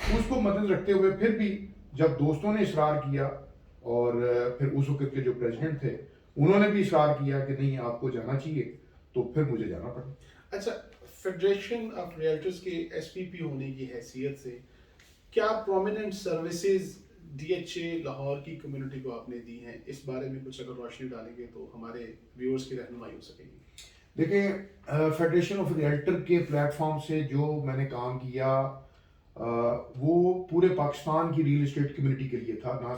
اس کو مدد رکھتے ہوئے پھر بھی جب دوستوں نے اصرار کیا اور پھر اس وقت کے جو پریزیڈنٹ تھے انہوں نے بھی اصرار کیا کہ نہیں آپ کو جانا چاہیے تو پھر مجھے جانا پڑا. اچھا، فیڈریشن آف ریئلٹرز کے ایس پی پی ہونے کی حیثیت سے کیا prominent services D H A Lahore کی کمیونٹی کو آپ نے دی ہیں؟ اس بارے میں کچھ اگر روشنی ڈالیں گے تو ہمارے ویورز کی رہنمائی ہو سکے گی. دیکھیں فیڈریشن آف ریئلٹر کے پلیٹ فارم سے جو میں نے کام کیا وہ پورے پاکستان کی ریل اسٹیٹ کمیونٹی کے لیے تھا, نہ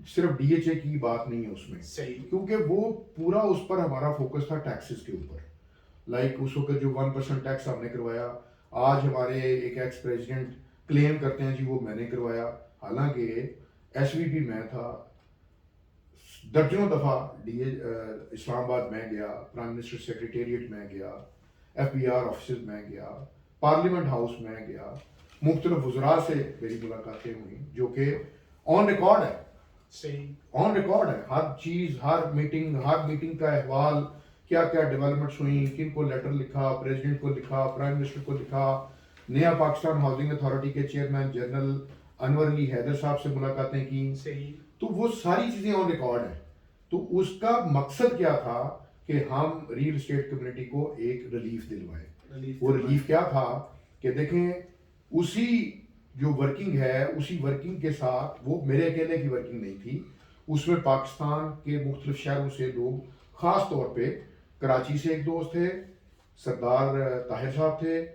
صرف ڈی ایچ اے کی بات نہیں ہے اس میں, صحیح. کیونکہ وہ پورا اس پر ہمارا فوکس تھا ٹیکسز کے اوپر. لائک اس وقت جو 1% ٹیکس ہم نے کروایا, آج ہمارے ایک ایکس پریزیڈنٹ کلیم کرتے ہیں جی وہ میں نے کروایا, حالانکہ ایس وی پی میں تھا. درجنوں دفعہ اسلام آباد میں گیا, پرائم منسٹر سیکریٹریٹ میں گیا, ایف بی آر آفیسز میں گیا, پارلیمنٹ ہاؤس میں گیا, مختلف وزراء سے میری ملاقاتیں ہوئیں جو کہ آن ریکارڈ ہے. صحیح. آن ریکارڈ ہے ہر چیز, ہر میٹنگ کا احوال, کیا کیا ڈیولپمنٹس ہوئیں, کن کو لیٹر لکھا, پریزیڈنٹ کو لکھا, پرائم منسٹر کو لکھا, نیا پاکستان ہاؤسنگ اتھارٹی کے چیئرمین جنرل انور علی حیدر صاحب سے ملاقاتیں کی. صحیح. تو وہ ساری چیزیں آن ریکارڈ ہیں. تو اس کا مقصد کیا تھا کہ ہم ریل اسٹیٹ کمیونٹی کو ایک ریلیف دلوائیں. وہ ریلیف کیا تھا کہ دیکھیں اسی جو ورکنگ ہے اسی ورکنگ کے ساتھ, وہ میرے اکیلے کی ورکنگ نہیں تھی, اس میں پاکستان کے مختلف شہروں سے لوگ, خاص طور پہ کراچی سے ایک دوست تھے, سردار طاہر صاحب تھے,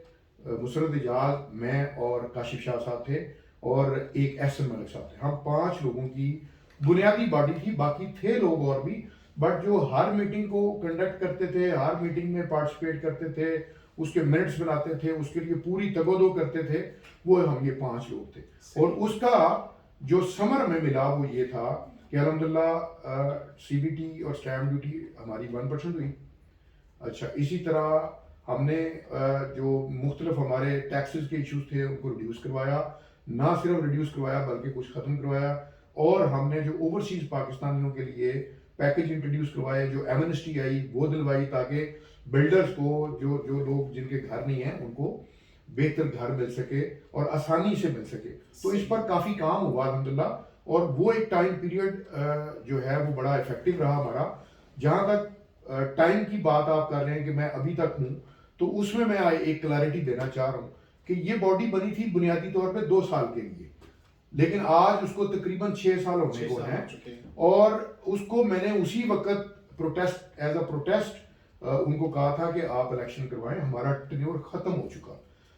مسرت اعجاز, میں اور کاشف شاہ صاحب تھے, اور ایک احسن ملک صاحب تھے. ہم 5 لوگوں کی بنیادی باڈی تھی, باقی تھے لوگ اور بھی, بٹ جو ہر میٹنگ کو کنڈکٹ کرتے تھے, ہر میٹنگ میں پارٹیسپیٹ کرتے تھے, اس کے منٹس بناتے تھے, اس کے لیے پوری تگ و دو کرتے تھے, وہ ہم یہ 5 لوگ تھے. اور اس کا جو ثمر میں ملا وہ یہ تھا کہ الحمدللہ سی بی ٹی اور اسٹیمپ ڈیوٹی ہماری 1% ہوئی. اچھا, اسی طرح ہم نے جو مختلف ہمارے ٹیکسز کے ایشوز تھے ان کو ریڈیوس کروایا, نہ صرف ریڈیوس کروایا بلکہ کچھ ختم کروایا, اور ہم نے جو اوورسیز پاکستانیوں کے لیے پیکج انٹروڈیوس کروائے, جو ایمنسٹی آئی وہ دلوائی, تاکہ بلڈرز کو جو لوگ جن کے گھر نہیں ہیں ان کو بہتر گھر مل سکے اور آسانی سے مل سکے. تو اس پر کافی کام ہوا الحمدللہ, اور وہ ایک ٹائم پیریڈ جو ہے وہ بڑا افیکٹو رہا ہمارا. جہاں تک ٹائم کی بات آپ کر رہے ہیں کہ میں ابھی تک ہوں, تو اس میں ایک کلیئرٹی دینا چاہ رہا ہوں کہ یہ باڈی بنی تھی بنیادی طور پہ 2 سال کے لیے, لیکن آج اس کو تقریباً 6 سال ہونے کو ہیں, اور اس کو میں نے اسی وقت پروٹیسٹ ایز اے پروٹیسٹ ان کو کہا تھا کہ آپ الیکشن کروائیں, ہمارا ٹینیور ختم ہو چکا.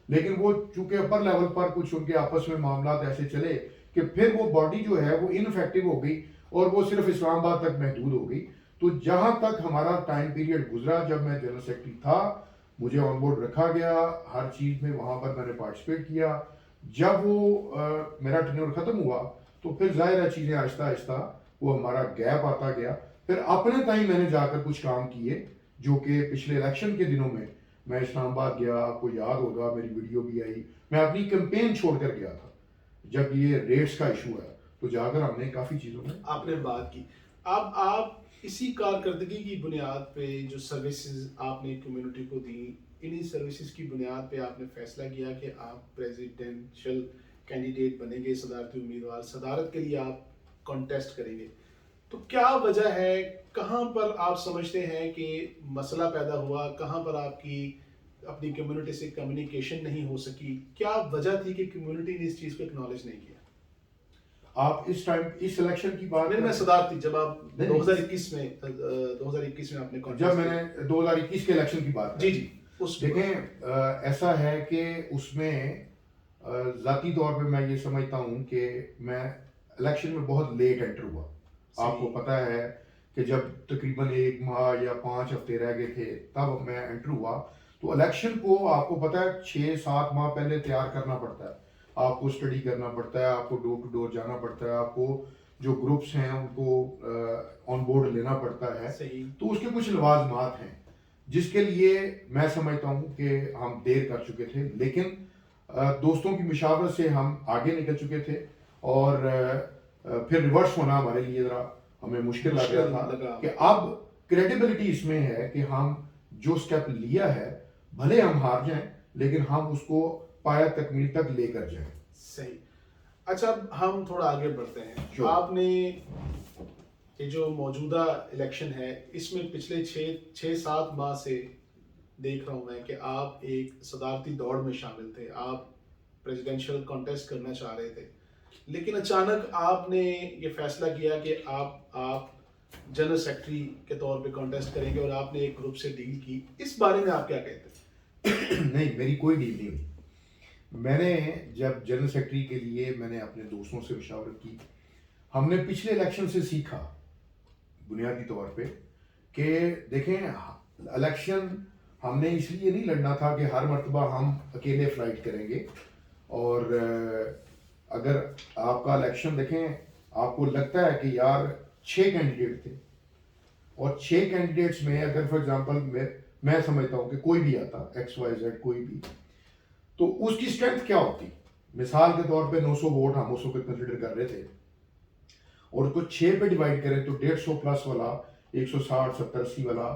لیکن وہ چونکہ اپر لیول پر کچھ ان کے آپس میں معاملات ایسے چلے کہ پھر وہ باڈی جو ہے وہ انفیکٹو ہو گئی اور وہ صرف اسلام آباد تک محدود ہو گئی. تو جہاں تک ہمارا ٹائم پیریڈ گزرا, جب میں جنرل سیکرٹری تھا مجھے آن بورڈ رکھا گیا, ہر چیز میں وہاں پر میں نے پارٹیسپیٹ کیا. جب وہ میرا ٹینیور ختم ہوا تو پھر ظاہر ہے چیزیں آہستہ آہستہ وہ ہمارا گیپ آتا گیا. پھر اپنے تائیں میں نے جا کر کچھ کام کیے, جو کہ پچھلے الیکشن کے دنوں میں اسلام آباد گیا, آپ کو یاد ہوگا میری ویڈیو بھی آئی, میں اپنی کیمپین چھوڑ کر گیا تھا جب یہ ریٹس کا ایشو ہے, تو جا کر ہم نے کافی چیزوں میں آپ نے بات کی. اب آپ اسی کارکردگی کی بنیاد پہ جو سروسز آپ نے کمیونٹی کو دی, انہی سروسز کی بنیاد پہ آپ نے فیصلہ کیا کہ آپ پریزیڈینشل کینڈیڈیٹ بنیں گے, صدارتی امیدوار, صدارت کے لیے آپ کانٹیسٹ کریں گے. تو کیا وجہ ہے, کہاں پر آپ سمجھتے ہیں کہ مسئلہ پیدا ہوا, کہاں پر آپ کی اپنی کمیونٹی سے کمیونیکیشن نہیں ہو سکی, کیا وجہ تھی کہ کمیونٹی نے اس چیز کو اکنالج نہیں کیا؟ آپ اس ٹائم اس الیکشن کی بات میں صدارتی جب آپ 2021 میں آپ نے جب میں نے 2021 کے الیکشن کی بات جی دیکھیں ایسا ہے کہ اس میں ذاتی طور پہ میں یہ سمجھتا ہوں کہ میں الیکشن میں بہت لیٹ انٹر ہوا. آپ کو پتہ ہے کہ جب تقریباً 1 ماہ یا 5 ہفتے رہ گئے تھے تب میں انٹر ہوا. تو الیکشن کو آپ کو پتہ ہے 6-7 ماہ پہلے تیار کرنا پڑتا ہے, آپ کو اسٹڈی کرنا پڑتا ہے, آپ کو ڈور ٹو ڈور جانا پڑتا ہے, آپ کو جو گروپس ہیں ان کو آن بورڈ لینا پڑتا ہے. تو اس کے کچھ لوازمات ہیں جس کے لیے میں سمجھتا ہوں کہ ہم دیر کر چکے تھے, لیکن دوستوں کی مشاورت سے ہم آگے نکل چکے تھے, اور پھر ریورس ہونا ہمارے لیے ذرا ہمیں مشکل لگ رہا تھا کہ اب کریڈیبلٹی اس میں ہے کہ ہم جو سٹیپ لیا ہے بھلے ہم ہار جائیں لیکن ہم اس کو پایا تکمیل تک لے کر جائیں. صحیح. اچھا اب ہم تھوڑا آگے بڑھتے ہیں. Sure. آپ نے یہ جو موجودہ الیکشن ہے اس میں پچھلے 6-7 ماہ سے دیکھ رہا ہوں میں کہ آپ ایک صدارتی دوڑ میں شامل تھے. آپ پریزیڈینشیل کانٹیسٹ کرنا چاہ رہے تھے لیکن اچانک آپ نے یہ فیصلہ کیا کہ آپ جنرل سیکرٹری کے طور پہ کانٹیسٹ کریں گے اور آپ نے ایک گروپ سے ڈیل کی. اس بارے میں آپ کیا کہتے ہیں؟ نہیں، میری کوئی ڈیل نہیں ہوئی. میں نے جب جنرل سیکرٹری کے لیے میں نے اپنے دوستوں سے مشاورت کی. ہم نے پچھلے الیکشن سے سیکھا بنیادی طور پہ کہ دیکھیں الیکشن ہم نے اس لیے نہیں لڑنا تھا کہ ہر مرتبہ ہم اکیلے فلائٹ کریں گے. اور اگر آپ کا الیکشن دیکھیں آپ کو لگتا ہے کہ یار 6 کینڈیڈیٹ تھے اور 6 کینڈیڈیٹس میں اگر فار ایگزامپل میں سمجھتا ہوں کہ کوئی بھی آتا XYZ کوئی بھی تو اس کی اسٹرینتھ کیا ہوتی. مثال کے طور پہ 900 ووٹ ہم اس وقت کنسیڈر کر رہے تھے اور اس کو 6 پہ ڈیوائڈ کریں تو 150 پلس والا 160 70 80 والا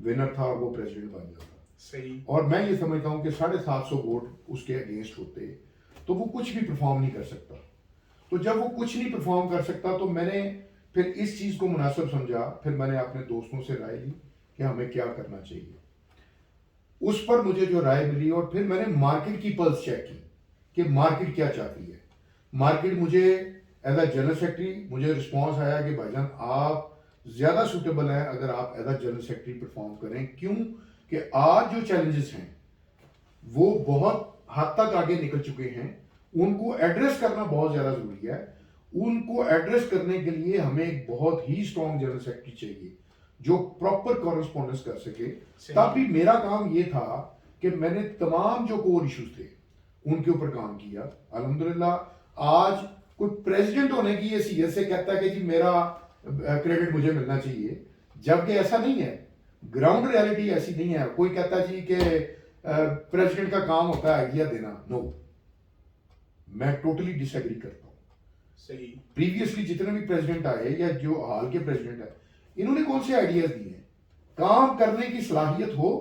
ونر تھا اور وہ پریزیڈنٹ بن جاتا. صحیح. اور میں یہ سمجھتا ہوں کہ 750 ووٹ اس کے اگینسٹ ہوتے تو وہ کچھ بھی پرفارم نہیں کر سکتا. تو جب وہ کچھ نہیں پرفارم کر سکتا تو میں نے پھر اس چیز کو مناسب سمجھا. پھر میں نے اپنے دوستوں سے رائے لی کہ ہمیں کیا کرنا چاہیے. اس پر مجھے جو رائے ملی اور پھر میں نے مارکیٹ کی پلس چیک کی کہ مارکیٹ کیا چاہتی ہے. مارکیٹ مجھے ایز اے جنرل سیکرٹری مجھے رسپانس آیا کہ بھائی جان آپ زیادہ سوٹیبل ہیں اگر آپ as a general secretary perform کریں. کیوں کہ آج جو چیلنجز ہیں وہ بہت حد تک آگے نکل چکے ہیں. ان کو ایڈریس کرنا بہت زیادہ ضروری ہے. ان کو ایڈریس کرنے کے لیے ہمیں ایک بہت ہی اسٹرانگ جنرل سیکرٹری چاہیے جو پراپر کورسپونڈنس کر سکے. تب بھی میرا کام یہ تھا کہ میں نے تمام جو کور ایشوز تھے ان کے اوپر کام کیا. الحمدللہ آج کوئی پریزیڈنٹ ہونے کی یہ حیثیت سے کہتا ہے کہ جی میرا کریڈٹ مجھے ملنا چاہیے جبکہ ایسا نہیں ہے. گراؤنڈ ریالٹی ایسی نہیں ہے. کوئی کہتا ہے جی کہ پریزیڈنٹ کا کام ہوتا ہے آئیڈیا دینا. نو، میں ٹوٹلی ڈس ایگری کرتا ہوں. صحیح. پریویسلی جتنے بھی پریزیڈنٹ آئے یا جو حال کے پریزیڈنٹ ہیں انہوں نے کون سے آئیڈیاز دیے ہیں. کام کرنے کی صلاحیت ہو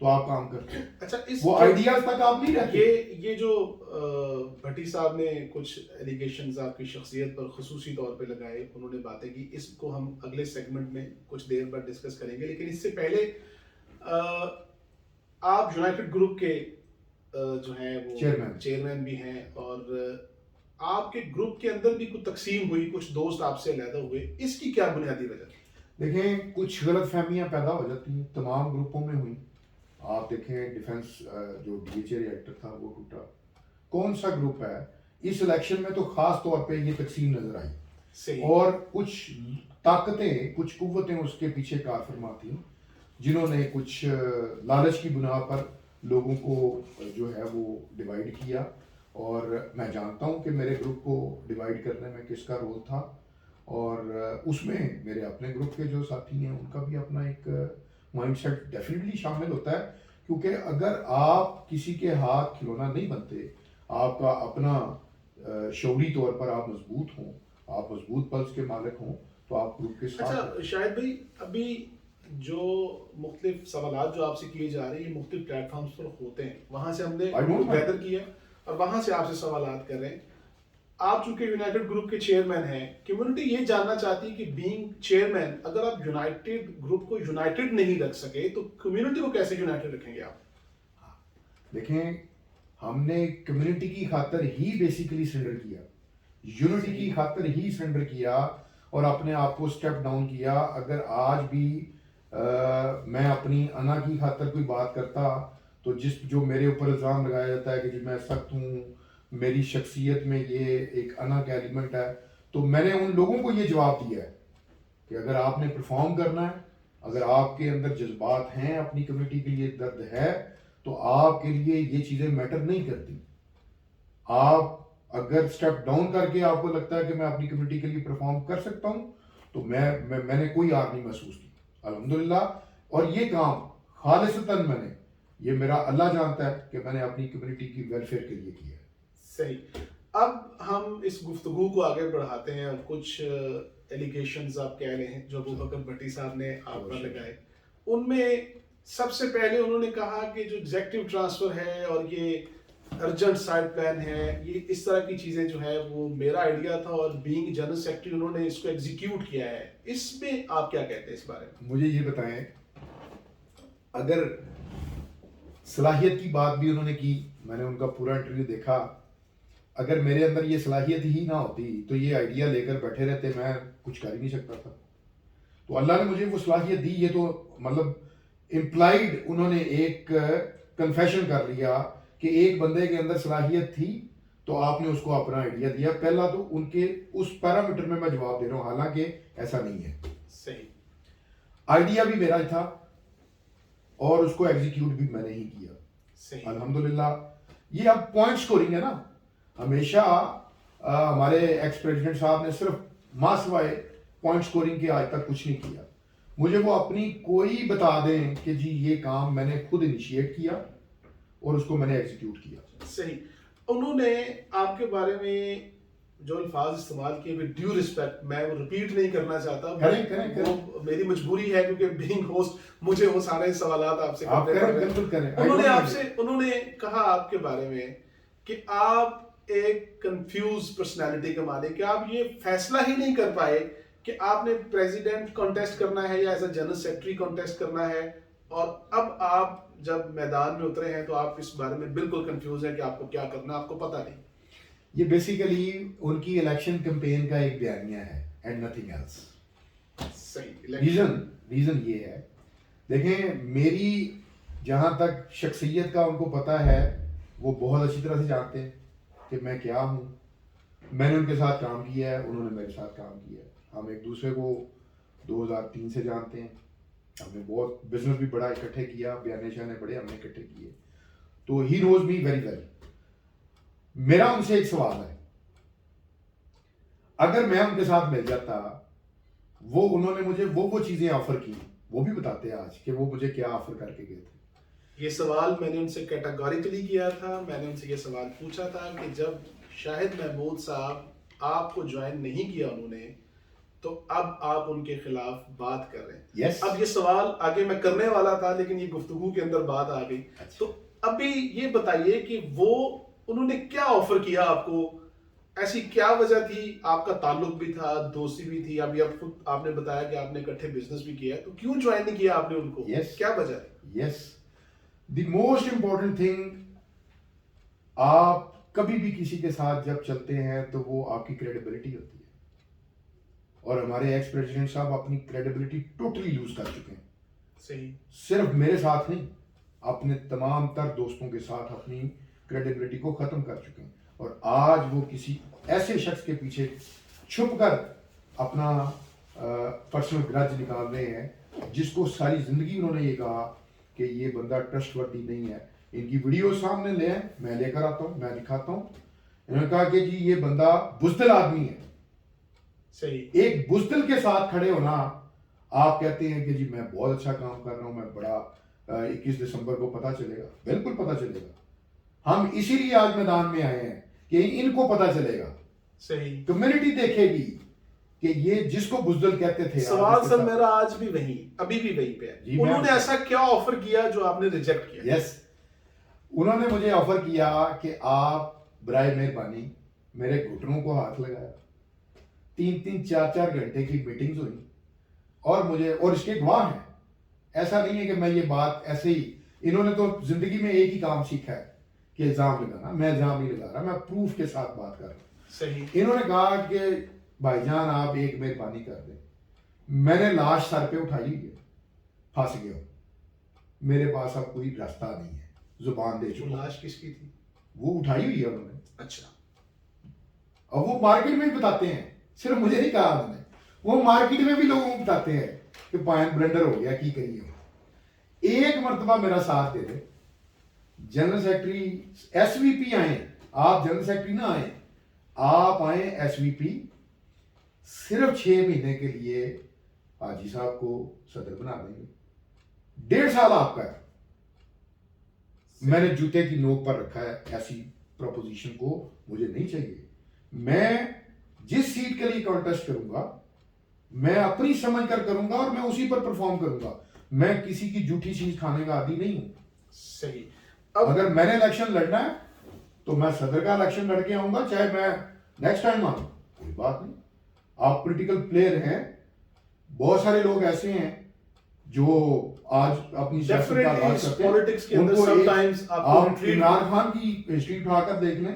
تو آپ کام کرتے ہیں. اچھا وہ آئیڈیاز تک آپ نہیں رہتے. یہ جو بھٹی صاحب نے کچھ ایلیگیشنز آپ کی شخصیت پر خصوصی طور پہ لگائے انہوں نے باتیں کی اس کو ہم اگلے سیگمنٹ میں کچھ دیر بعد ڈسکس کریں گے. لیکن اس سے پہلے آپ یونائٹڈ گروپ کے جو ہیں وہ چیئرمین بھی ہیں اور آپ کے گروپ کے اندر بھی کچھ تقسیم ہوئی کچھ دوست آپ سے علیحدہ ہوئے. اس کی کیا بنیادی وجہ؟ دیکھیں کچھ غلط فہمیاں پیدا ہو جاتی ہیں تمام گروپوں میں ہوئی. آپ دیکھیں ڈیفنس جو DHA ریئیکٹر تھا وہ ٹوٹا. کون سا گروپ ہے اس الیکشن میں تو خاص طور پہ یہ تقسیم نظر آئی. صحیح. اور کچھ طاقتیں کچھ قوتیں اس کے پیچھے کار فرما تھیں جنہوں نے کچھ لالچ کی بنا پر لوگوں کو جو ہے وہ ڈیوائیڈ کیا. اور میں جانتا ہوں کہ میرے گروپ کو ڈیوائیڈ کرنے میں کس کا رول تھا اور اس میں میرے اپنے گروپ کے جو ساتھی ہیں ان کا بھی اپنا ایک مائنڈ سیٹ ڈیفینیٹلی شامل ہوتا ہے. کیونکہ اگر آپ کسی کے ہاتھ کھلونا نہیں بنتے آپ کا اپنا شعوری طور پر آپ مضبوط ہوں آپ مضبوط پلس کے مالک ہوں تو آپ گروپ کے ساتھ. اچھا شاہد بھائی ابھی جو مختلف سوالات جو آپ سے کیے جا رہے ہیں مختلف پلیٹ فارمز پر ہوتے ہیں وہاں سے ہم نے بہتر کیا اور وہاں سے آپ سے سوالات کر رہے ہیں. آپ چونکہ یونائٹڈ گروپ کے چیئرمین ہیں کمیونٹی یہ جاننا چاہتی ہے کہ بینگ چیئرمین اگر آپ یونائٹڈ گروپ کو یونائٹڈ نہیں رکھ سکے تو کمیونٹی کو کیسے یونائٹڈ رکھیں گے آپ؟ دیکھیں ہم نے کمیونٹی کی خاطر ہی بیسیکلی سرنڈر کیا یونٹی کی خاطر ہی سرنڈر کیا اور اپنے آپ کو سٹیپ ڈاؤن کیا. اگر آج بھی میں اپنی انا کی خاطر کوئی بات کرتا تو جو میرے اوپر الزام لگایا جاتا ہے کہ جی میں سخت ہوں میری شخصیت میں یہ ایک انا کا ایلیمنٹ ہے تو میں نے ان لوگوں کو یہ جواب دیا ہے کہ اگر آپ نے پرفارم کرنا ہے اگر آپ کے اندر جذبات ہیں اپنی کمیونٹی کے لیے درد ہے تو آپ کے لیے یہ چیزیں میٹر نہیں کرتی. آپ اگر سٹیپ ڈاؤن کر کے آپ کو لگتا ہے کہ میں اپنی کمیونٹی کے لیے پرفارم کر سکتا ہوں تو میں نے کوئی آر نہیں محسوس کی الحمدللہ. اور یہ کام خالصتاً میں نے یہ میرا اللہ جانتا ہے کہ میں نے اپنی کمیونٹی کی ویلفیئر کے لیے کیا ہے. صحیح. اب ہم اس گفتگو کو آگے بڑھاتے ہیں اور کچھ ایلیگیشنز آپ کہہ رہے ہیں جو ابوبکر بھٹی صاحب نے آپ پر لگائے. ان میں سب سے پہلے انہوں نے کہا کہ جو ایگزیکٹو ٹرانسفر ہے اور یہ ارجنٹ سائڈ پلان ہے، یہ اس طرح کی چیزیں جو ہے وہ میرا آئیڈیا تھا، اور بینگ جنرل سیکرٹری انہوں نے اس کو ایگزیکیوٹ کیا ہے. اس میں آپ کیا کہتے ہیں اس بارے میں؟ مجھے یہ بتائیں، اگر صلاحیت کی بات بھی انہوں نے کی، میں نے ان کا پورا انٹرویو دیکھا، اگر میرے اندر یہ صلاحیت ہی نہ ہوتی تو یہ آئیڈیا لے کر بیٹھے رہتے، میں کچھ کر ہی نہیں سکتا تھا. تو اللہ نے مجھے وہ صلاحیت دی. یہ تو مطلب امپلائڈ انہوں نے ایک کنفیشن کر لیا کہ ایک بندے کے اندر صلاحیت تھی تو آپ نے اس کو اپنا آئیڈیا دیا. پہلا تو ان کے اس پیرامیٹر میں میں جواب دے رہا ہوں، حالانکہ ایسا نہیں ہے. صحیح. آئیڈیا بھی میرا تھا اور اس کو ایگزیکیوٹ بھی میں نے ہی کیا. صحیح. الحمدللہ. یہ اب پوائنٹ سکورنگ ہے نا. ہمیشہ ہمارے ایکس پریزیڈنٹ صاحب نے صرف ماں سوائے پوائنٹ سکورنگ کے آج تک کچھ نہیں کیا. مجھے وہ اپنی کوئی بتا دیں کہ جی یہ کام میں نے خود انیشیٹ کیا اور اس کو میں نے ایگزیکیوٹ کیا. صحیح. انہوں نے آپ کے بارے میں جو الفاظ استعمال کیے ود ڈیو رسپیکٹ، میں وہ ریپیٹ نہیں کرنا چاہتا، کریں. وہ میری مجبوری ہے کیونکہ بینگ ہوسٹ مجھے وہ سارے سوالات آپ سے کرنے پڑ رہے ہیں. بالکل کریں. انہوں نے کہا آپ کے بارے میں کہ آپ ایک کنفیوز پرسنالٹی کے مالک، کہ آپ یہ فیصلہ ہی نہیں کر پائے کہ آپ نے پریزیڈنٹ کانٹیسٹ کرنا ہے یا as a general secretary contest کرنا ہے، اور اب آپ جب میدان میں اترے ہیں تو آپ اس بارے میں بالکل کنفیوز ہیں کہ آپ کو کیا کرنا ہے، آپ کو پتہ نہیں. یہ بیسیکلی ان کی الیکشن کیمپین کا ایک بیانیہ ہے اینڈ نتھنگ ایلس. صحیح. ریزن یہ ہے، دیکھیں میری جہاں تک شخصیت کا ان کو پتہ ہے، وہ بہت اچھی طرح سے جانتے ہیں کہ میں کیا ہوں. میں نے ان کے ساتھ کام کیا ہے، انہوں نے میرے ساتھ کام کیا ہے. ہم ایک دوسرے کو 2003 سے جانتے ہیں. ہم نے بہت بزنس بھی بڑا اکٹھے کیا، بیانے شانے بڑے ہم نے اکٹھے کیے. تو ہی نوز می ویری ویل. میرا ان سے ایک سوال ہے، اگر میں ان کے ساتھ مل جاتا، انہوں نے مجھے وہ چیزیں آفر کی، وہ بھی بتاتے ہیں آج کہ وہ مجھے کیا آفر کر کے گئے تھے. یہ سوال میں نے ان سے کیٹاگوریکلی کیا تھا. میں نے ان سے یہ سوال پوچھا تھا کہ جب شاہد محمود صاحب آپ کو جوائن نہیں کیا انہوں نے، تو اب آپ ان کے خلاف بات کر رہے ہیں. یس. اب یہ سوال آگے میں کرنے والا تھا لیکن یہ گفتگو کے اندر بات آ گئی. تو ابھی یہ بتائیے کہ انہوں نے کیا آفر کیا آپ کو، ایسی کیا وجہ تھی؟ آپ کا تعلق بھی تھا، دوستی بھی تھی، ابھی اب خود آپ نے بتایا کہ آپ نے اکٹھے بزنس بھی کیا ہے، تو کیوں جوائن نہیں کیا آپ نے ان کو؟ کیا وجہ تھی؟ یس. دی موسٹ امپورٹنٹ تھنگ، آپ کبھی بھی کسی کے ساتھ جب چلتے ہیں تو وہ آپ کی کریڈیبلٹی ہوتی ہے، اور ہمارے ایکس پریزیڈنٹ صاحب اپنی کریڈیبلٹی ٹوٹلی لوز کر چکے ہیں. صحیح. صرف میرے ساتھ نہیں، اپنے تمام تر دوستوں کے ساتھ اپنی کریڈیبلٹی کو ختم کر چکے ہیں. اور آج وہ کسی ایسے شخص کے پیچھے چھپ کر اپنا پرسنل گرج نکال رہے ہیں، جس کو ساری زندگی انہوں نے یہ کہا کہ یہ بندہ ٹرسٹ وردی نہیں ہے. ان کی ویڈیو سامنے لے آئیں، میں لے کر آتا ہوں، میں دکھاتا ہوں. انہوں نے کہا کہ جی یہ بندہ بزدل آدمی ہے. صحیح. ایک بزدل کے ساتھ کھڑے ہونا، آپ کہتے ہیں کہ جی میں بہت اچھا کام کر رہا ہوں، میں بڑا 21 دسمبر کو پتہ چلے گا. بالکل پتہ چلے گا. ہم اسی لیے آج میدان میں آئے ہیں کہ ان کو پتہ چلے گا. صحیح. کمیونٹی دیکھے گی کہ یہ جس کو بزدل کہتے تھے. سوال سر میرا آج بھی وہی، ابھی بھی وہی پہ ہے. انہوں نے ایسا کیا آفر کیا جو آپ نے ریجیکٹ کیا؟ یس. انہوں نے مجھے آفر کیا کہ آپ برائے مہربانی، میرے گھٹنوں کو ہاتھ لگایا، 3-3 4-4 گھنٹے کی میٹنگز ہوئی، اور اس کے گواہ ہیں. ایسا نہیں ہے کہ میں یہ بات ایسے ہی، انہوں نے تو زندگی میں ایک ہی کام سیکھا ہے کہ الزام لگانا. میں الزام نہیں لگا رہا، میں پروف کے ساتھ بات کر رہا ہوں. صحیح. انہوں نے کہا کہ بھائی جان آپ ایک مہربانی کر دیں. میں نے لاش سر پہ اٹھائی ہوئی ہے، پھنس گیا ہوں، میرے پاس اب کوئی راستہ نہیں ہے، زبان دے چکا. لاش کس کی تھی؟ وہ اٹھائی ہوئی ہے انہوں نے. اچھا. اور وہ مارکیٹ میں بھی بتاتے ہیں، صرف مجھے نہیں کہا انہوں نے، وہ مارکیٹ میں بھی لوگوں کو بتاتے ہیں کہ پائن بلنڈر ہو گیا، کی کریے. ایک مرتبہ میرا ساتھ دے دے. جنرل سیکرٹری ایس وی پی آئیں، آپ جنرل سیکرٹری نہ آئیں، آپ آئیں ایس وی پی. صرف 6 مہینے کے لیے حاجی صاحب کو صدر بنا دیں گے. 1.5 سال آپ کا ہے. میں نے جوتے کی نوک پر رکھا ہے، ایسی پروپوزیشن کو مجھے نہیں چاہیے. میں جس سیٹ کے لیے کانٹیسٹ کروں گا، میں اپنی سمجھ کر کروں گا اور میں اسی پر پرفارم کروں گا. میں کسی کی جھوٹی چیز کھانے کا عادی نہیں ہوں. صحیح. اگر میں نے الیکشن لڑنا ہے تو میں صدر کا الیکشن لڑ کے آؤں گا چاہے میں نیکسٹ ٹائم آؤں, کوئی بات نہیں. آپ پولیٹیکل پلیئر ہیں, بہت سارے لوگ ایسے ہیں جو آج اپنی سیاست کا آغاز کرتے ہیں, ان کو آپ عمران خان کی ہسٹری اٹھا کر دیکھ لیں,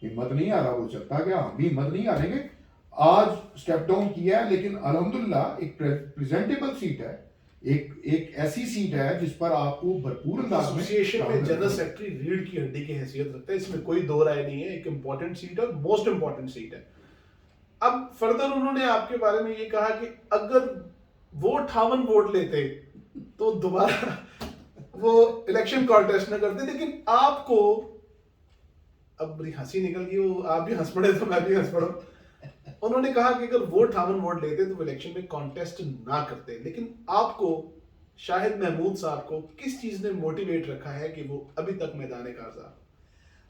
ہمت نہیں آ رہا وہ چلتا گیا, ہم بھی ہمت نہیں آنے گے. آج اسٹیپ ڈاؤن کیا ہے لیکن الحمدللہ ایک پریزنٹیبل سیٹ ہے, ایک ایسی سیٹ ہے جس پر آپ کو بھرپور انداز میں ایسوسیشن میں جنرل سیکرٹری ریڑھ کی ہڈی کی حیثیت رکھتا ہے, اس میں کوئی دو رائے نہیں ہے, ایک امپورٹنٹ سیٹ ہے اور موسٹ امپورٹنٹ سیٹ ہے. اب فردر انہوں نے آپ کے بارے میں یہ کہا کہ اگر وہ 58 ووٹ لیتے تو دوبارہ وہ الیکشن کانٹیسٹ نہ کرتے, لیکن آپ کو اب بڑی ہنسی نکل گئی, وہ آپ بھی ہنس پڑے تو میں بھی ہنس پڑا. انہوں نے کہا کہ اگر وہ 58 ووٹ لیتے تو وہ الیکشن میں کانٹیسٹ نہ کرتے, لیکن آپ کو شاہد محمود صاحب کو کس چیز نے موٹیویٹ رکھا ہے کہ وہ ابھی تک میدان کارزار؟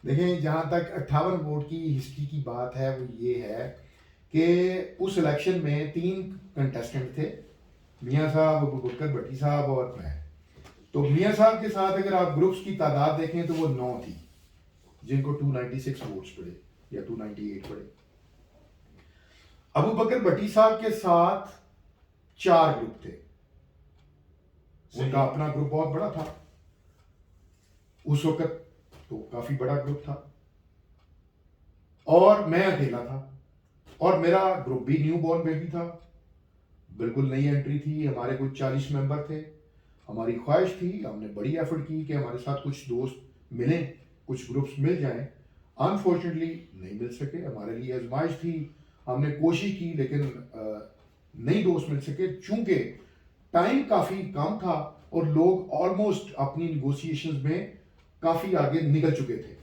دیکھیں, جہاں تک 58 ووٹ کی ہسٹری کی بات ہے وہ یہ ہے کہ اس الیکشن میں 3 کنٹیسٹنٹ تھے, میاں صاحب, ابوبکر بھٹی صاحب اور میں. تو میاں صاحب کے ساتھ اگر آپ گروپس کی تعداد دیکھیں تو وہ 9 تھی جن کو 296 ووٹس پڑے یا 298 پڑے. ابوبکر بھٹی صاحب کے ساتھ 4 گروپ تھے, ان کا اپنا گروپ بہت بڑا تھا اس وقت, تو کافی بڑا گروپ تھا, اور میں اکیلا تھا, اور میرا گروپ بھی نیو بورن بیبی تھا, بالکل نئی انٹری تھی. ہمارے کچھ 40 ممبر تھے. ہماری خواہش تھی, ہم نے بڑی ایفرٹ کی کہ ہمارے ساتھ کچھ دوست ملیں, کچھ گروپس مل جائیں. انفارچونیٹلی نہیں مل سکے, ہمارے لیے آزمائش تھی, ہم نے کوشش کی لیکن نہیں دوست مل سکے, چونکہ ٹائم کافی کم تھا اور لوگ آلموسٹ اپنی نیگوسیشنز میں کافی آگے نکل چکے تھے.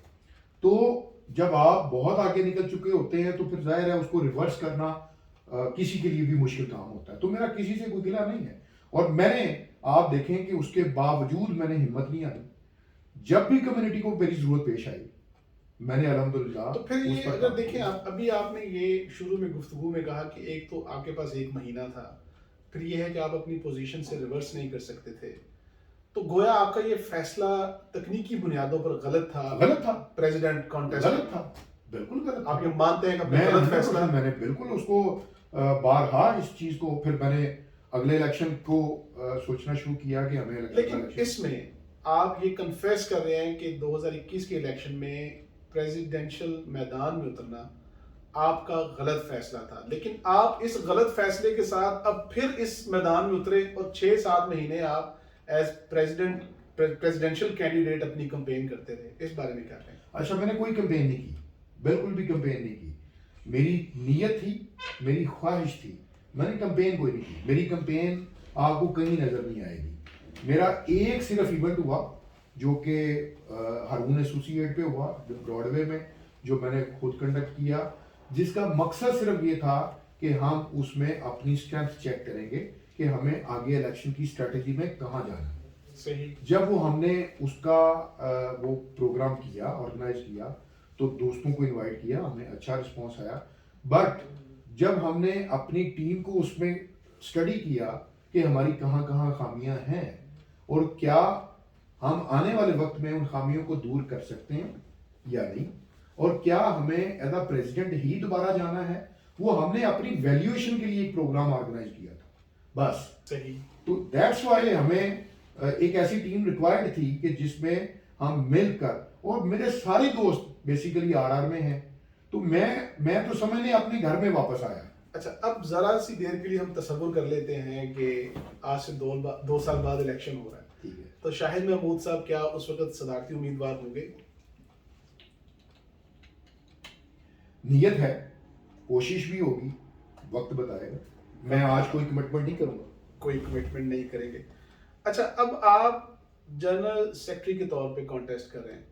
تو جب آپ بہت آگے نکل چکے ہوتے ہیں تو پھر ظاہر ہے اس کو ریورس کرنا کسی کے لیے بھی مشکل کام ہوتا ہے. تو میرا کسی سے کوئی گلہ نہیں ہے, اور میں نے, آپ دیکھیں کہ اس کے باوجود میں نے ہمت نہیں آئی, جب بھی کمیونٹی کو میری ضرورت پیش آئی میں نے الحمدللہ. تو پھر یہ اگر دیکھیں, ابھی آپ نے یہ شروع میں گفتگو میں کہا کہ ایک تو آپ کے پاس 1 مہینہ تھا, پھر یہ ہے کہ آپ اپنی پوزیشن سے ریورس نہیں کر سکتے تھے, تو گویا آپ کا یہ فیصلہ تکنیکی بنیادوں پر غلط تھا. پریزیڈنٹ کانٹیسٹ غلط تھا, بالکل غلط تھا. آپ یہ مانتے ہیں کہ غلط فیصلہ؟ میں نے بالکل اس کو بارہا اس چیز کو, پھر میں نے اگلے الیکشن کو سوچنا شروع کیا کہ ہمیں لیکن اس میں آپ یہ کنفیس کر رہے ہیں کہ 2021 کے الیکشن میں پریزیڈنشل میدان میں اترنا آپ کا غلط فیصلہ تھا, لیکن آپ اس غلط فیصلے کے ساتھ اب پھر اس میدان میں اترے اور 6-7 مہینے آپ ایز پریزیڈنشل کینڈیڈیٹ اپنی کمپین کرتے رہے. اس بارے میں کیا کہیں؟ اچھا, میں نے کوئی کمپین نہیں کی, بالکل بھی کمپین نہیں کی. میری نیت تھی, میری خواہش تھی, میں نے کمپین کوئی نہیں کی. میری کمپین آپ کو کہیں نظر نہیں آئے گی. میرا ایک صرف ایونٹ ہوا جو کہ ہارون ایسوسی ایٹ پہ ہوا براڈ وے میں, جو میں نے خود کنڈکٹ کیا, جس کا مقصد صرف یہ تھا کہ ہم اس میں اپنی اسٹرینتھ چیک کریں گے کہ ہمیں آگے الیکشن کی اسٹریٹجی میں کہاں جانا ہے. صحیح. جب وہ ہم نے اس کا وہ پروگرام کیا, آرگنائز کیا, تو دوستوں کو انوائٹ کیا, ہمیں اچھا رسپانس آیا. بٹ جب ہم نے اپنی ٹیم کو اس میں اسٹڈی کیا کہ ہماری کہاں کہاں خامیاں ہیں اور کیا ہم آنے والے وقت میں ان خامیوں کو دور کر سکتے ہیں یا نہیں, اور کیا ہمیں ایز اے پریزیڈنٹ ہی دوبارہ جانا ہے, وہ ہم نے اپنی ویلیویشن کے لیے ایک پروگرام آرگنائز کیا تھا بس. صحیح. تو دیٹس وائی ہمیں ایک ایسی ٹیم ریکوائرڈ تھی کہ جس میں ہم مل کر, اور میرے سارے دوست بیسیکلی آر میں ہیں, تو میں تو سمجھنے اپنے گھر میں واپس آیا. اچھا, اب ذرا سی دیر کے لیے ہم تصور کر لیتے ہیں کہ آج سے 2 سال بعد الیکشن ہو رہا ہے, ٹھیک ہے, تو شاہد محمود صاحب کیا اس وقت صدارتی امیدوار ہوں گے؟ نیت ہے, کوشش بھی ہوگی, وقت بتائے گا. میں آج کوئی کمٹمنٹ نہیں کروں گا. کوئی کمٹمنٹ نہیں کریں گے. اچھا, اب آپ جنرل سیکرٹری کے طور پہ کانٹیسٹ کر رہے ہیں,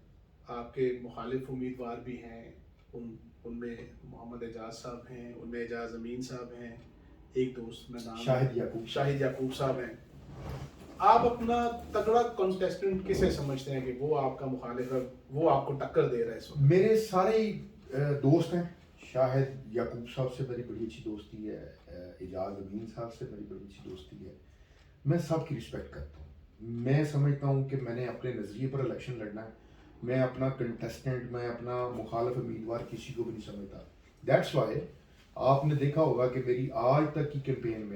آپ کے مخالف امیدوار بھی ہیں, ان میں محمد اعجاز صاحب ہیں, ان میں اعجاز امین صاحب ہیں, ایک دوست میں نام شاہد یعقوب صاحب ہیں. آپ اپنا تگڑا کانٹیسٹنٹ کسے سمجھتے ہیں کہ وہ آپ کا مخالف ہے, وہ آپ کو ٹکر دے رہا ہے اس وقت؟ میرے سارے دوست ہیں. شاہد یعقوب صاحب سے میری بڑی اچھی دوستی ہے, اعجاز امین صاحب سے میری بڑی اچھی دوستی ہے. میں سب کی رسپیکٹ کرتا ہوں. میں سمجھتا ہوں کہ میں نے اپنے نظریے پر الیکشن لڑنا ہے. میں اپنا کنٹیسٹنٹ، میں اپنا مخالف امیدوار کسی کو بھی نہیں سمجھتا. دیٹس وائی آپ نے دیکھا ہوگا کہ میری آج تک کی کیمپین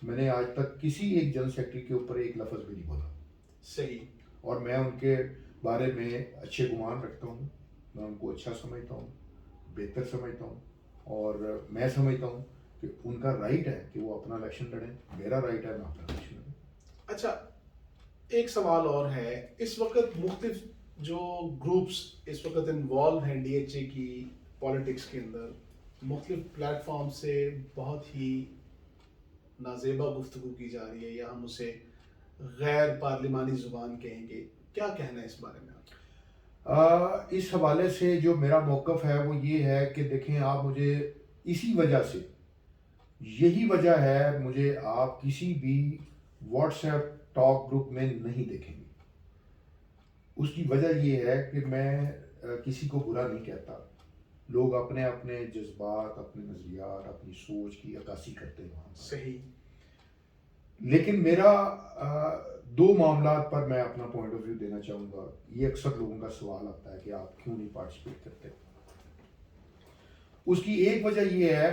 میں نے آج تک کسی ایک جنرل سیکرٹری کے اوپر ایک لفظ بھی نہیں بولا. صحیح. اور میں ان کے بارے میں اچھے گمان رکھتا ہوں، میں ان کو اچھا سمجھتا ہوں، بہتر سمجھتا ہوں، اور میں سمجھتا ہوں کہ ان کا رائٹ ہے کہ وہ اپنا الیکشن لڑیں، میرا رائٹ ہے میں اپنا الیکشن لڑوں. اچھا، ایک سوال اور ہے. اس وقت مختلف جو گروپس اس وقت انوالو ہیں ڈی ایچ اے کی پالیٹکس کے اندر، مختلف پلیٹ فارم سے بہت ہی نازیبا گفتگو کی جا رہی ہے، یا ہم اسے غیر پارلیمانی زبان کہیں گے. کیا کہنا ہے اس بارے میں آپ؟ اس حوالے سے جو میرا موقف ہے وہ یہ ہے کہ دیکھیں، آپ مجھے اسی وجہ سے، یہی وجہ ہے مجھے آپ کسی بھی واٹس ایپ ٹاک گروپ میں نہیں دیکھیں گے. اس کی وجہ یہ ہے کہ میں کسی کو برا نہیں کہتا. لوگ اپنے اپنے جذبات، اپنے نظریات، اپنی سوچ کی عکاسی کرتے ہیں وہاں. صحیح. لیکن میرا دو معاملات پر میں اپنا پوائنٹ آف ویو دینا چاہوں گا. یہ اکثر لوگوں کا سوال آتا ہے کہ آپ کیوں نہیں پارٹیسپیٹ کرتے. اس کی ایک وجہ یہ ہے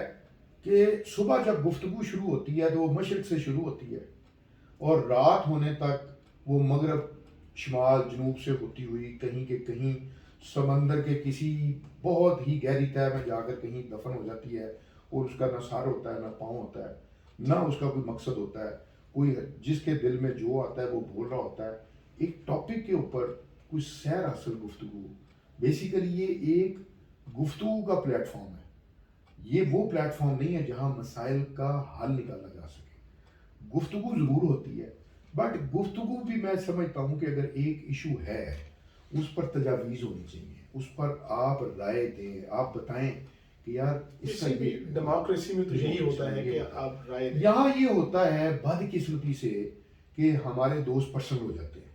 کہ صبح جب گفتگو شروع ہوتی ہے تو وہ مشرق سے شروع ہوتی ہے، اور رات ہونے تک وہ مغرب، شمال، جنوب سے ہوتی ہوئی کہیں کہ کہیں سمندر کے کسی بہت ہی گہری تہہ میں جا کر کہیں دفن ہو جاتی ہے. اور اس کا نہ سر ہوتا ہے، نہ پاؤں ہوتا ہے، نہ اس کا کوئی مقصد ہوتا ہے. کوئی جس کے دل میں جو آتا ہے وہ بول رہا ہوتا ہے. ایک ٹاپک کے اوپر کوئی سیر حاصل گفتگو، بیسیکلی یہ ایک گفتگو کا پلیٹ فارم ہے. یہ وہ پلیٹ فارم نہیں ہے جہاں مسائل کا حل نکالا جا سکے. گفتگو ضرور ہوتی ہے، بٹ گفتگو بھی میں سمجھتا ہوں کہ اگر ایک ایشو ہے اس پر تجاویز ہونی چاہیے، اس پر آپ رائے دیں، آپ بتائیں کہ یار اس کا بھی ڈیموکریسی میں تو یہی ہوتا ہے کہ آپ رائے دیں. یہاں یہ ہوتا ہے بدقسمتی سے کہ ہمارے دوست پرسنل ہو جاتے ہیں،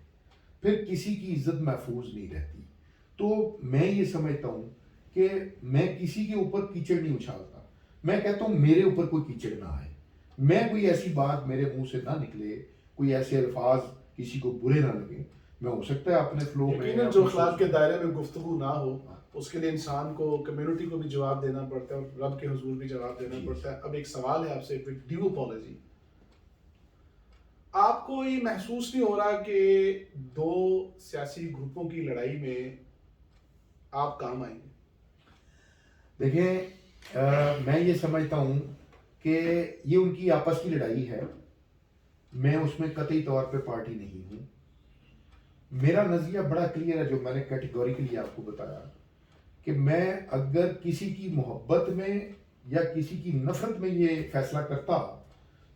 پھر کسی کی عزت محفوظ نہیں رہتی. تو میں یہ سمجھتا ہوں کہ میں کسی کے اوپر کیچڑ نہیں اچھالتا. میں کہتا ہوں میرے اوپر کوئی کیچڑ نہ آئے، میں کوئی ایسی بات میرے منہ سے نہ نکلے، کوئی ایسے الفاظ کسی کو برے نہ لگے. میں ہو سکتا ہے اپنے فلو میں جو اخلاق کے دائرے میں گفتگو نہ ہو، اس کے لیے انسان کو، کمیونٹی کو بھی جواب دینا پڑتا ہے، اور رب کے حضور بھی جواب دینا پڑتا ہے. اب ایک سوال ہے آپ سے، ڈیو اپالوجی. آپ کو یہ محسوس نہیں ہو رہا کہ دو سیاسی گروپوں کی لڑائی میں آپ کام آئیں گے؟ دیکھیں، میں یہ سمجھتا ہوں کہ یہ ان کی آپس کی لڑائی ہے. میں اس میں قطعی طور پہ پارٹی نہیں ہوں. میرا نظریہ بڑا کلیئر ہے، جو میں نے کیٹیگوریکلی آپ کو بتایا کہ میں اگر کسی کی محبت میں یا کسی کی نفرت میں یہ فیصلہ کرتا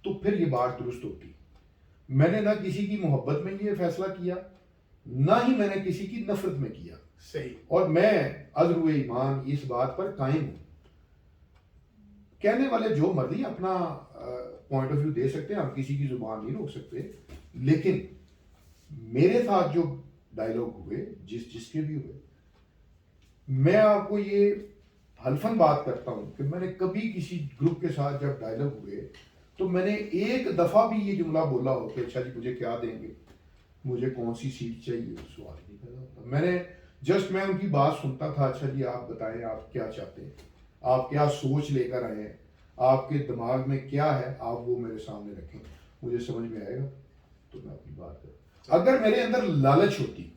تو پھر یہ بات درست ہوتی. میں نے نہ کسی کی محبت میں یہ فیصلہ کیا، نہ ہی میں نے کسی کی نفرت میں کیا. صحیح. اور میں عزر ایمان اس بات پر قائم ہوں. کہنے والے جو مرضی اپنا پوائنٹ آف ویو دے سکتے ہیں، ہم کسی کی زبان نہیں روک سکتے. لیکن میرے ساتھ جو ڈائلاگ ہوئے، جس کے بھی ہوئے، میں آپ کو یہ حلفاً بات کرتا ہوں کہ میں نے کبھی کسی گروپ کے ساتھ جب ڈائلاگ ہوئے تو میں نے ایک دفعہ بھی یہ جملہ بولا ہو کہ اچھا جی مجھے کیا دیں گے، مجھے کون سی سیٹ چاہیے، سوال نہیں پیدا ہوتا. میں نے میں ان کی بات سنتا تھا. اچھا جی آپ بتائیں آپ کیا چاہتے ہیں، آپ کیا سوچ لے کر آئے ہیں، آپ کے دماغ میں کیا ہے، آپ وہ میرے سامنے رکھیں، مجھے سمجھ میں آئے گا تو میں اپنی بات کروں. اگر میرے اندر لالچ ہوتی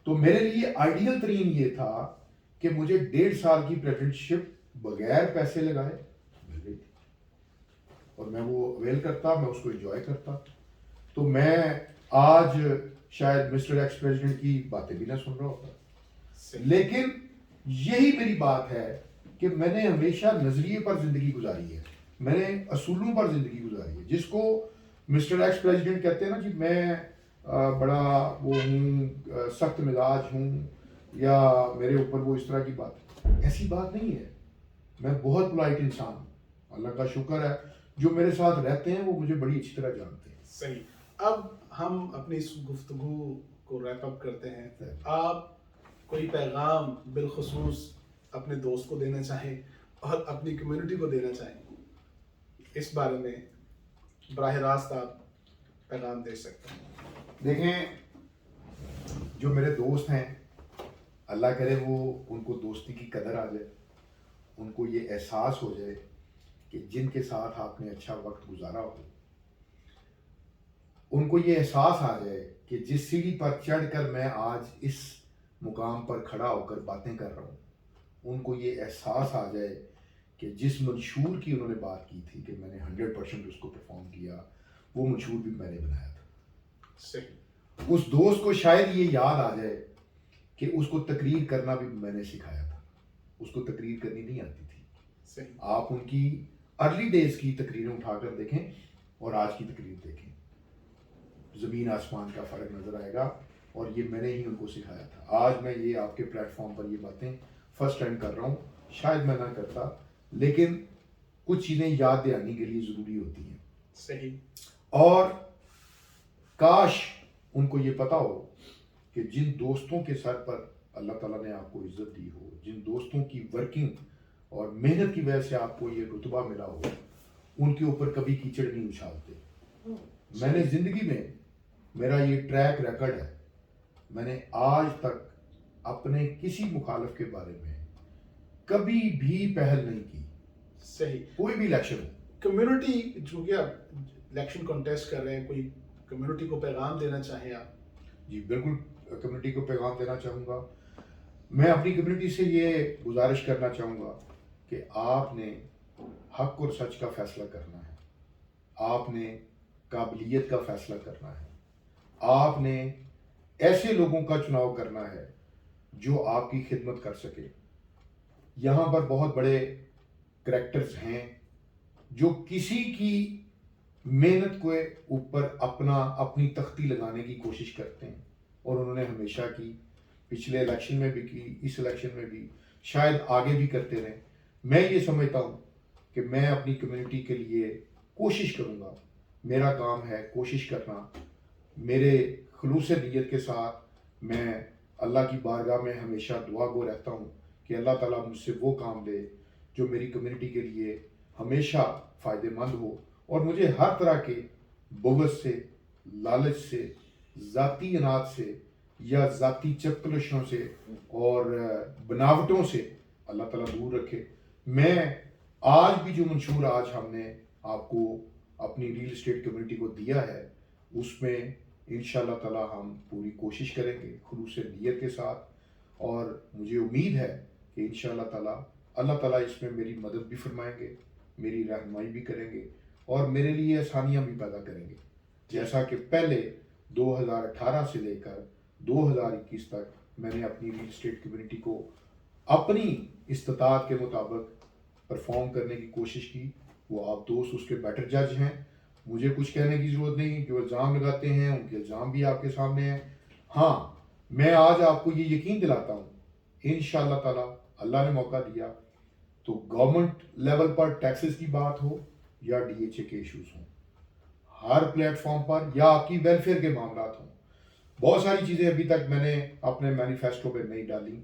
تو میرے لیے آئیڈیل ترین یہ تھا کہ مجھے 1.5 سال کی پریزیڈنٹشپ بغیر پیسے لگائے مل گئی تھی، اور میں وہ اویل کرتا، میں اس کو انجوائے کرتا. تو میں آج شاید مسٹر ایکس پریزیڈنٹ کی باتیں بھی نہ سن رہا ہوتا. لیکن یہی میری بات ہے کہ میں نے ہمیشہ نظریے پر زندگی گزاری ہے، میں نے اصولوں پر زندگی گزاری ہے. جس کو مسٹر ایکس پریزیڈنٹ کہتے ہیں نا جی میں بڑا وہ ہوں، سخت مزاج ہوں، یا میرے اوپر وہ اس طرح کی بات، ایسی بات نہیں ہے. میں بہت پولائٹ انسان ہوں، اللہ کا شکر ہے. جو میرے ساتھ رہتے ہیں وہ مجھے بڑی اچھی طرح جانتے ہیں. صحیح. اب ہم اپنی اس گفتگو کو ریپ اپ کرتے ہیں. آپ کوئی پیغام بالخصوص اپنے دوست کو دینا چاہیں اور اپنی کمیونٹی کو دینا چاہیں، اس بارے میں براہ راست آپ پیغام دے سکتے ہیں. دیکھیں، جو میرے دوست ہیں اللہ کرے وہ ان کو دوستی کی قدر آ جائے, ان کو یہ احساس ہو جائے کہ جن کے ساتھ آپ نے اچھا وقت گزارا ہو, ان کو یہ احساس آ جائے کہ جس سیڑھی پر چڑھ کر میں آج اس مقام پر کھڑا ہو کر باتیں کر رہا ہوں, ان کو یہ احساس آ جائے کہ جس منشور کی انہوں نے بات کی تھی کہ میں نے 100% اس کو پرفارم کیا, وہ منشور بھی میں نے بنایا تھا. صحیح. اس دوست کو شاید یہ یاد آ جائے کہ اس کو تقریر کرنا بھی میں نے سکھایا تھا, اس کو تقریر کرنی نہیں آتی تھی. صحیح. آپ ان کی ارلی ڈیز کی تقریریں اٹھا کر دیکھیں اور آج کی تقریر دیکھیں, زمین آسمان کا فرق نظر آئے گا, اور یہ میں نے ہی ان کو سکھایا تھا. آج میں یہ آپ کے پلیٹ فارم پر یہ باتیں فرسٹ ٹائم کر رہا ہوں, شاید میں نہ کرتا, لیکن کچھ چیزیں یاد دہانی کے لیے ضروری ہوتی ہیں. صحیح. اور کاش ان کو یہ پتا ہو کہ جن دوستوں کے سر پر اللہ تعالیٰ نے آپ کو عزت دی ہو, جن دوستوں کی ورکنگ اور محنت کی وجہ سے آپ کو یہ رتبہ ملا ہو, ان کے اوپر کبھی کیچڑ نہیں اچھالتے. میں نے زندگی میں, میرا یہ ٹریک ریکارڈ ہے, میں نے آج تک اپنے کسی مخالف کے بارے میں کبھی بھی پہل نہیں کی. صحیح. کوئی بھی الیکشن ہو, کمیونٹی جو کہ آپ الیکشن کانٹیسٹ کر رہے ہیں, کوئی کمیونٹی کو پیغام دینا چاہیں آپ؟ جی بالکل کمیونٹی کو پیغام دینا چاہوں گا. میں اپنی کمیونٹی سے یہ گزارش کرنا چاہوں گا کہ آپ نے حق اور سچ کا فیصلہ کرنا ہے, آپ نے قابلیت کا فیصلہ کرنا ہے, آپ نے ایسے لوگوں کا چناؤ کرنا ہے جو آپ کی خدمت کر سکے. یہاں پر بہت بڑے کریکٹرز ہیں جو کسی کی محنت کو اوپر اپنی تختی لگانے کی کوشش کرتے ہیں, اور انہوں نے ہمیشہ کی, پچھلے الیکشن میں بھی کی, اس الیکشن میں بھی, شاید آگے بھی کرتے رہیں. میں یہ سمجھتا ہوں کہ میں اپنی کمیونٹی کے لیے کوشش کروں گا. میرا کام ہے کوشش کرنا. میرے خلوص نیت کے ساتھ میں اللہ کی بارگاہ میں ہمیشہ دعا گو رہتا ہوں کہ اللہ تعالیٰ مجھ سے وہ کام دے جو میری کمیونٹی کے لیے ہمیشہ فائدہ مند ہو, اور مجھے ہر طرح کے بغض سے, لالچ سے, ذاتی انات سے یا ذاتی چپکلشوں سے اور بناوٹوں سے اللہ تعالیٰ دور رکھے. میں آج بھی جو منشور آج ہم نے آپ کو اپنی ریل اسٹیٹ کمیونٹی کو دیا ہے, اس میں انشاءاللہ تعالیٰ ہم پوری کوشش کریں گے خلوص نیت کے ساتھ, اور مجھے امید ہے کہ انشاءاللہ تعالیٰ اللہ تعالیٰ اس میں میری مدد بھی فرمائیں گے, میری رہنمائی بھی کریں گے, اور میرے لیے آسانیاں بھی پیدا کریں گے. جیسا کہ پہلے 2018 سے لے کر 2021 تک میں نے اپنی ریل اسٹیٹ کمیونٹی کو اپنی استطاعت کے مطابق پرفارم کرنے کی کوشش کی. وہ آپ دوست اس کے بیٹر جج ہیں, مجھے کچھ کہنے کی ضرورت نہیں. جو الزام لگاتے ہیں ان کے الزام بھی آپ کے سامنے ہیں. ہاں, میں آج آپ کو یہ یقین دلاتا ہوں انشاءاللہ تعالیٰ اللہ نے موقع دیا تو گورنمنٹ لیول پر ٹیکسز کی بات ہو یا ڈی ایچ اے کے ایشوز ہوں, ہر پلیٹ فارم پر, یا آپ کی ویلفیئر کے معاملات ہوں, بہت ساری چیزیں ابھی تک میں نے اپنے مینیفیسٹو پہ نہیں ڈالی.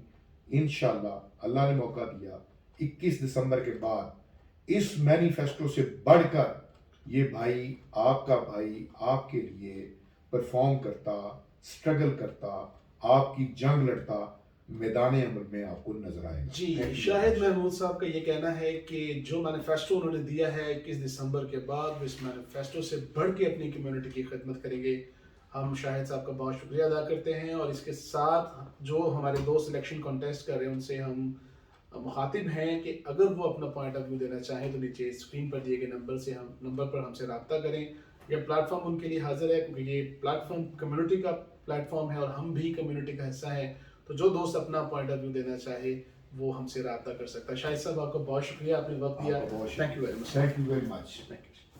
انشاءاللہ اللہ نے موقع دیا 21 دسمبر کے بعد اس مینیفیسٹو سے بڑھ کر یہ بھائی, آپ کا بھائی, آپ کے لیے پرفارم کرتا, اسٹرگل کرتا, آپ کی جنگ لڑتا میدان عمل میں آپ کو نظر آئے گا. جی, شاہد محمود صاحب کا یہ کہنا ہے کہ جو مینیفیسٹو انہوں نے دیا ہے 21 دسمبر کے بعد, وہ اس مینیفیسٹو سے بڑھ کے اپنی کمیونٹی کی خدمت کریں گے. ہم شاہد صاحب کا بہت شکریہ ادا کرتے ہیں, اور اس کے ساتھ جو ہمارے دوست الیکشن کانٹیسٹ کر رہے ہیں ان سے ہم مخاطب ہیں کہ اگر وہ اپنا پوائنٹ آف ویو دینا چاہیں تو نیچے اسکرین پر دیے گئے نمبر پر ہم سے رابطہ کریں. یہ پلیٹ فارم ان کے لیے حاضر ہے کیونکہ یہ پلیٹ فارم کمیونٹی کا پلیٹ فارم ہے اور ہم بھی کمیونٹی کا حصہ ہیں. تو جو دوست اپنا پوائنٹ آف ویو دینا چاہے وہ ہم سے رابطہ کر سکتا ہے. شاہد صاحب آپ کا بہت شکریہ, آپ نے وقت دیا. Thank you very much. Thank you very much. Thank you.